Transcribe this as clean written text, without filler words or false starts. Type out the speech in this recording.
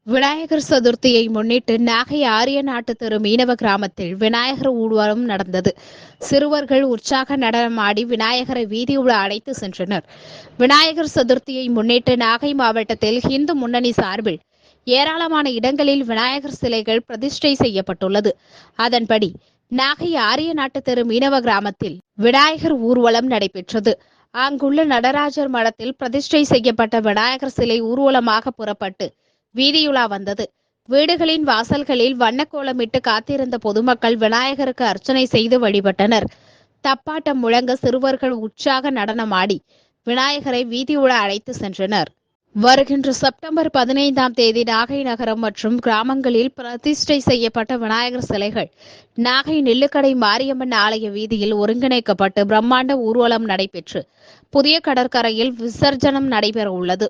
விநாயகர் சதுர்த்தியை முன்னிட்டு நாகை ஆரிய நாட்டு தெரு மீனவ கிராமத்தில் விநாயகர் ஊர்வலம் நடந்தது. சிறுவர்கள் உற்சாக நடனமாடி விநாயகரை வீதியுலா அழைத்து சென்றனர். விநாயகர் சதுர்த்தியை முன்னிட்டு நாகை மாவட்டத்தில் இந்து முன்னணி சார்பில் ஏராளமான இடங்களில் விநாயகர் சிலைகள் பிரதிஷ்டை செய்யப்பட்டுள்ளது. அதன்படி நாகை ஆரிய நாட்டு தெரு மீனவ கிராமத்தில் விநாயகர் ஊர்வலம் நடைபெற்றது. அங்குள்ள நடராஜர் மடத்தில் பிரதிஷ்டை செய்யப்பட்ட விநாயகர் சிலை ஊர்வலமாக புறப்பட்டு வீதியுலா வந்தது. வீடுகளின் வாசல்களில் வண்ணக்கோலமிட்டு காத்திருந்த பொதுமக்கள் விநாயகருக்கு அர்ச்சனை செய்து வழிபட்டனர். தப்பாட்டம் முழங்க சிறுவர்கள் உற்சாக நடனமாடி விநாயகரை வீதியுலா அழைத்து சென்றனர். வருகின்ற செப்டம்பர் 15ஆம் தேதி நாகை நகரம் மற்றும் கிராமங்களில் பிரதிஷ்டை செய்யப்பட்ட விநாயகர் சிலைகள் நாகை நெல்லுக்கடை மாரியம்மன் ஆலய வீதியில் ஒருங்கிணைக்கப்பட்டு பிரம்மாண்ட ஊர்வலம் நடைபெற்று புதிய கடற்கரையில் விசர்ஜனம் நடைபெற உள்ளது.